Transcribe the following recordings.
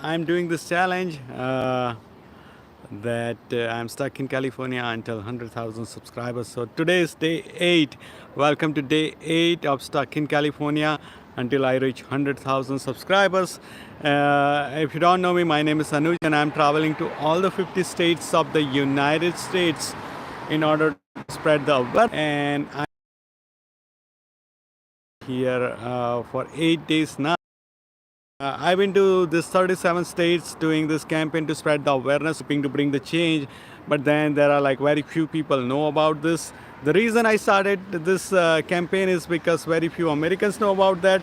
I'm doing this challenge that I'm stuck in California until 100,000 subscribers. So today is day 8. Welcome to day 8 of Stuck in California until I reach 100,000 subscribers. If you don't know me, my name is Anuj and I'm traveling to all the 50 states of the United States in order to spread the awareness. And I'm here for 8 days now. I've been to this 37 states doing this campaign to spread the awareness, hoping to bring the change. But then there are like very few people know about this. The reason I started this campaign is because very few Americans know about that.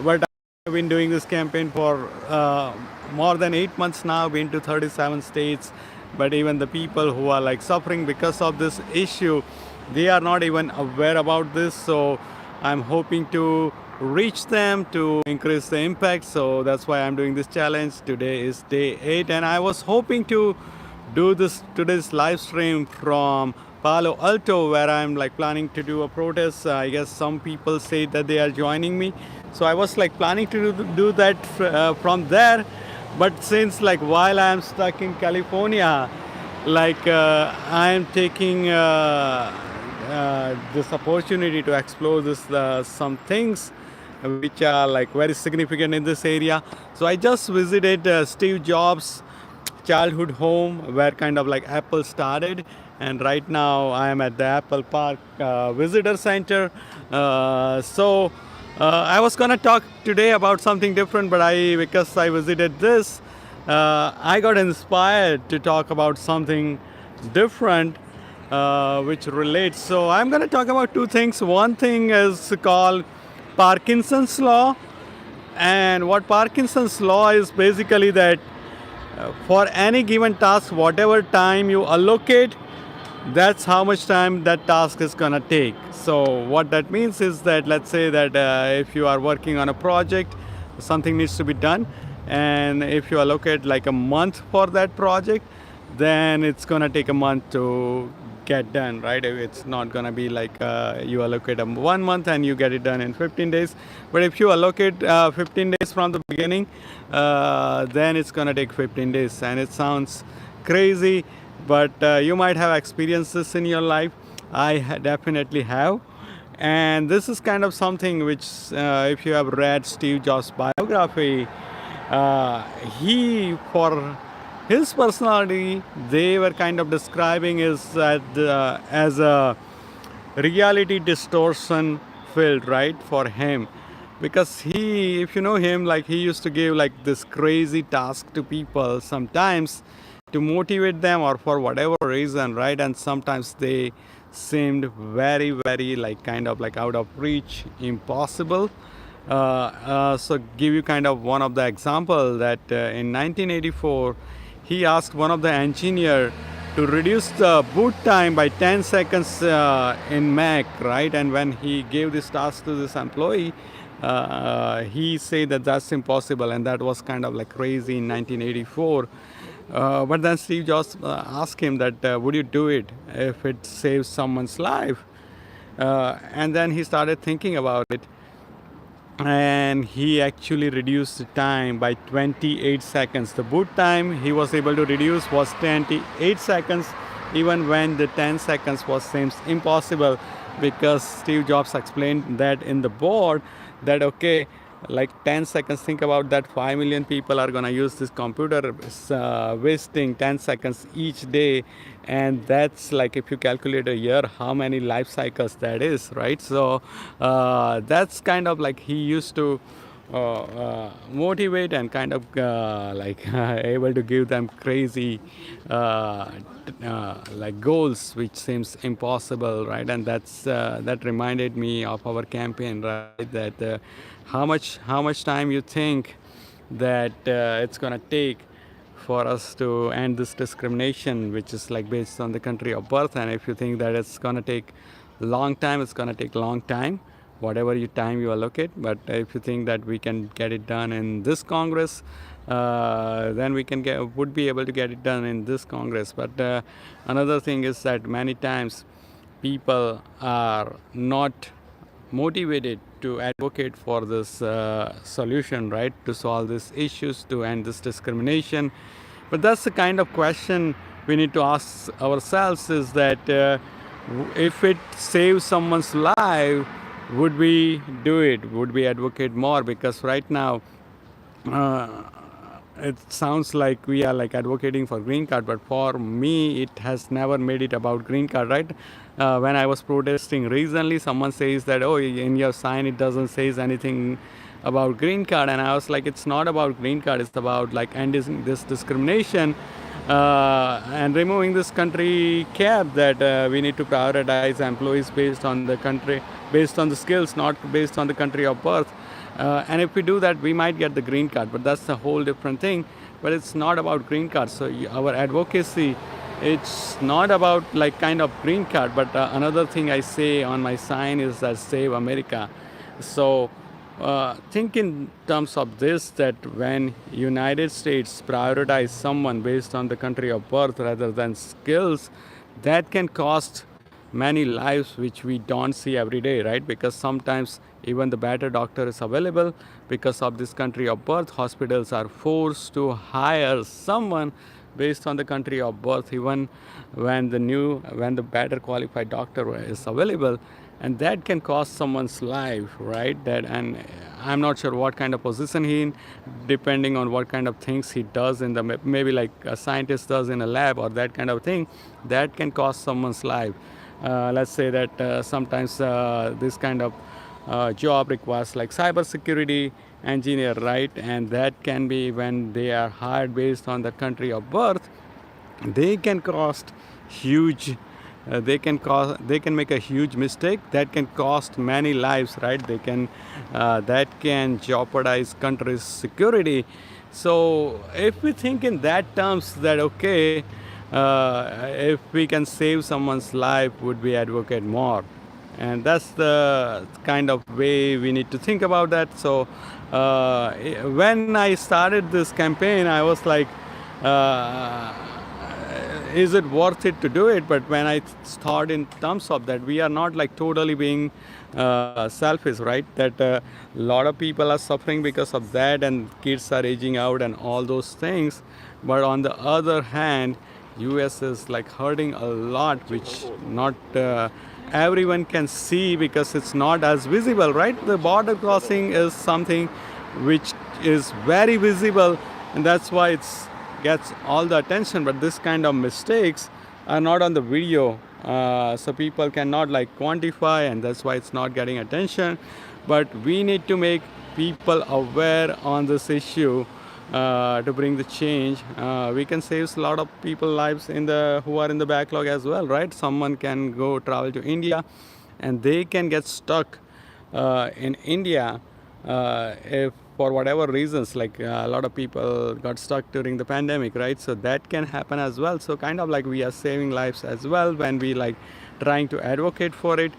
But I've been doing this campaign for more than 8 months now. Been to 37 states. But even the people who are like suffering because of this issue, they are not even aware about this. So I'm hoping to reach them to increase the impact. So that's why I'm doing this challenge. Today is day 8 and I was hoping to do this today's live stream from Palo Alto, where I'm like planning to do a protest. I guess some people say that they are joining me, so I was like planning to do that from there. But since like while I'm stuck in California, like I'm taking this opportunity to explore this some things which are like very significant in this area. So I just visited Steve Jobs' childhood home, where kind of like Apple started, and right now I am at the Apple Park Visitor Center. I was gonna talk today about something different, but because I visited this, I got inspired to talk about something different which relates. So I'm going to talk about two things. One thing is called Parkinson's law, and what Parkinson's law is basically that for any given task, whatever time you allocate, that's how much time that task is going to take. So what that means is that, let's say that if you are working on a project, something needs to be done, and if you allocate like a month for that project, then it's going to take a month to get done, right? It's not going to be like you allocate 1 month and you get it done in 15 days. But if you allocate 15 days from the beginning, then it's going to take 15 days. And it sounds crazy, but you might have experienced this in your life. I definitely have. And this is kind of something which, if you have read Steve Jobs' biography, for his personality, they were kind of describing as a reality distortion field, right, for him. Because if you know him, like he used to give like this crazy task to people sometimes to motivate them or for whatever reason, right? And sometimes they seemed very, very like kind of like out of reach, impossible. So give you kind of one of the example that in 1984, he asked one of the engineer to reduce the boot time by 10 seconds in Mac, right? And when he gave this task to this employee, he said that that's impossible, and that was kind of like crazy in 1984. But then Steve Jobs asked him that, would you do it if it saves someone's life? And then he started thinking about it, and he actually reduced the time by 28 seconds. The boot time he was able to reduce was 28 seconds, even when the 10 seconds seems impossible, because Steve Jobs explained that in the board that, okay, like 10 seconds, think about that 5 million people are going to use this computer, wasting 10 seconds each day, and that's like, if you calculate a year, how many life cycles that is, right? So that's kind of like he used to motivate and kind of able to give them crazy like goals which seems impossible, right? And that reminded me of our campaign, right? That how much time you think that it's going to take for us to end this discrimination, which is like based on the country of birth. And if you think that it's going to take long time, it's going to take long time, whatever time you allocate. But if you think that we can get it done in this Congress, then we would be able to get it done in this Congress. But another thing is that many times people are not motivated to advocate for this solution, right? To solve these issues, to end this discrimination. But that's the kind of question we need to ask ourselves: is that if it saves someone's life, would we do it? Would we advocate more? Because right now, uh, it sounds like we are like advocating for green card, but for me it has never made it about green card, right? When I was protesting recently, someone says that, oh, in your sign it doesn't says anything about green card, and I was like, it's not about green card, it's about like ending this discrimination, and removing this country cap that we need to prioritize employees based on the country, based on the skills, not based on the country of birth. And if we do that, we might get the green card, but that's a whole different thing. But it's not about green card. So our advocacy, it's not about like kind of green card. But another thing I say on my sign is that Save America. So think in terms of this, that when United States prioritize someone based on the country of birth rather than skills, that can cost many lives which we don't see every day, right? Because sometimes even the better doctor is available. Because of this country of birth, hospitals are forced to hire someone based on the country of birth, even when the better qualified doctor is available, and that can cost someone's life, right? That, and I'm not sure what kind of position he in, depending on what kind of things he does in the, maybe like a scientist does in a lab or that kind of thing, that can cost someone's life. Let's say that sometimes this kind of job requires like cybersecurity engineer, right? And that can be, when they are hired based on the country of birth, they can cost huge. They can make a huge mistake that can cost many lives, right? They can that can jeopardize country's security. So if we think in that terms, that okay, if we can save someone's life, would we advocate more? And that's the kind of way we need to think about that. So when I started this campaign, I was like, is it worth it to do it? But when I thought in terms of that, we are not like totally being selfish, right? That a lot of people are suffering because of that, and kids are aging out and all those things. But on the other hand, US is like hurting a lot, which not everyone can see because it's not as visible, right? The border crossing is something which is very visible, and that's why it's gets all the attention. But this kind of mistakes are not on the video, so people cannot like quantify, and that's why it's not getting attention. But we need to make people aware on this issue to bring the change. We can save a lot of people lives in the who are in the backlog as well, right? Someone can go travel to India, and they can get stuck in India if for whatever reasons, like a lot of people got stuck during the pandemic, right? So that can happen as well. So kind of like we are saving lives as well when we like trying to advocate for it.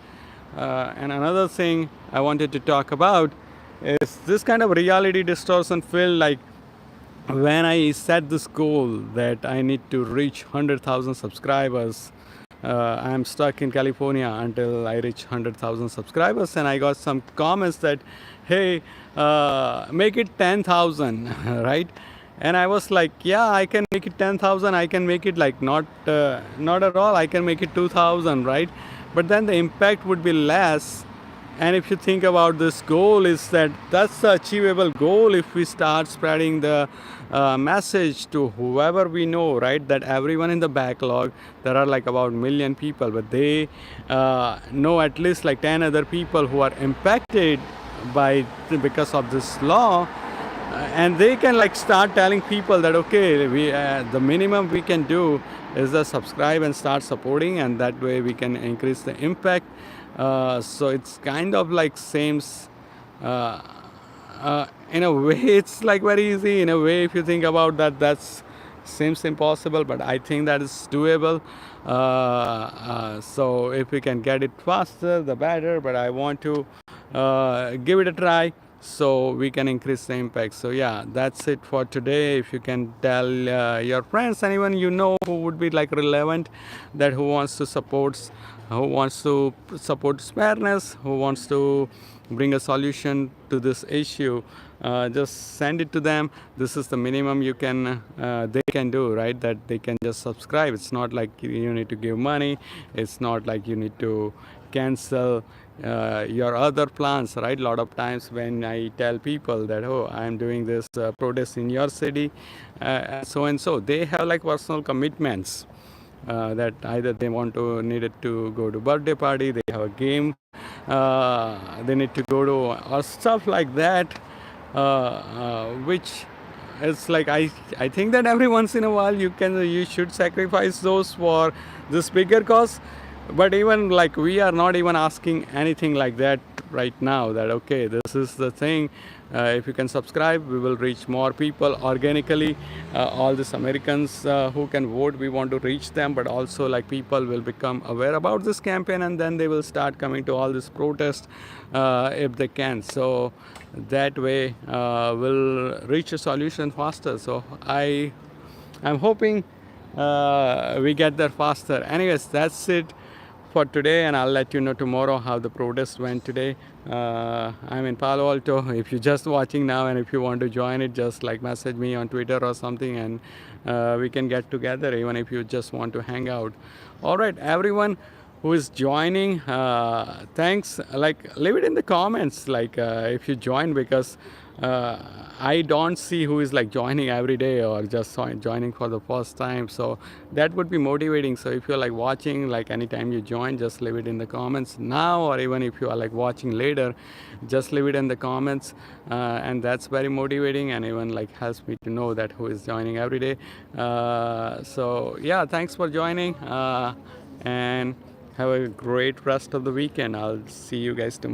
And another thing I wanted to talk about is this kind of reality distortion feel like when I set this goal that I need to reach 100,000 subscribers. I'm stuck in California until I reach 100,000 subscribers, and I got some comments that, hey, make it 10,000, right? And I was like, yeah, I can make it 10,000. I can make it like not at all. I can make it 2,000, right? But then the impact would be less. And if you think about this goal, is that that's the achievable goal if we start spreading the message to whoever we know, right? That everyone in the backlog, there are like about 1 million people, but they know at least like 10 other people who are impacted because of this law, and they can like start telling people that okay, we the minimum we can do is just subscribe and start supporting, and that way we can increase the impact. So it's kind of like seems in a way it's like very easy. In a way, if you think about that, that's seems impossible, but I think that is doable. So if we can get it faster, the better. But I want to give it a try. so we can increase the impact. So yeah, that's it for today. If you can tell your friends, anyone you know who would be like relevant, that who wants to support fairness, who wants to bring a solution to this issue, just send it to them. This is the minimum they can do, right? That they can just subscribe. It's not like you need to give money. It's not like you need to cancel your other plans, right? A lot of times when I tell people that, oh, I'm doing this protest in your city, so and so, they have like personal commitments, that either they needed to go to birthday party, they have a game, they need to go to, or stuff like that, which it's like I think that every once in a while you should sacrifice those for this bigger cause. But even like we are not even asking anything like that right now, that okay, this is the thing, if you can subscribe, we will reach more people organically. All these Americans who can vote, we want to reach them, but also like people will become aware about this campaign, and then they will start coming to all this protest if they can. So that way we'll reach a solution faster. So I'm hoping we get there faster. Anyways, that's it for today, and I'll let you know tomorrow how the protest went today. I'm in Palo Alto. If you're just watching now and if you want to join it, just like message me on Twitter or something, and we can get together, even if you just want to hang out. All right, everyone who is joining, thanks. Like, leave it in the comments, like if you join, because I don't see who is like joining every day or just joining for the first time. So that would be motivating. So if you're like watching, like anytime you join, just leave it in the comments now, or even if you are like watching later, just leave it in the comments, and that's very motivating, and even like helps me to know that who is joining every day. So yeah, thanks for joining, and have a great rest of the weekend. I'll see you guys tomorrow.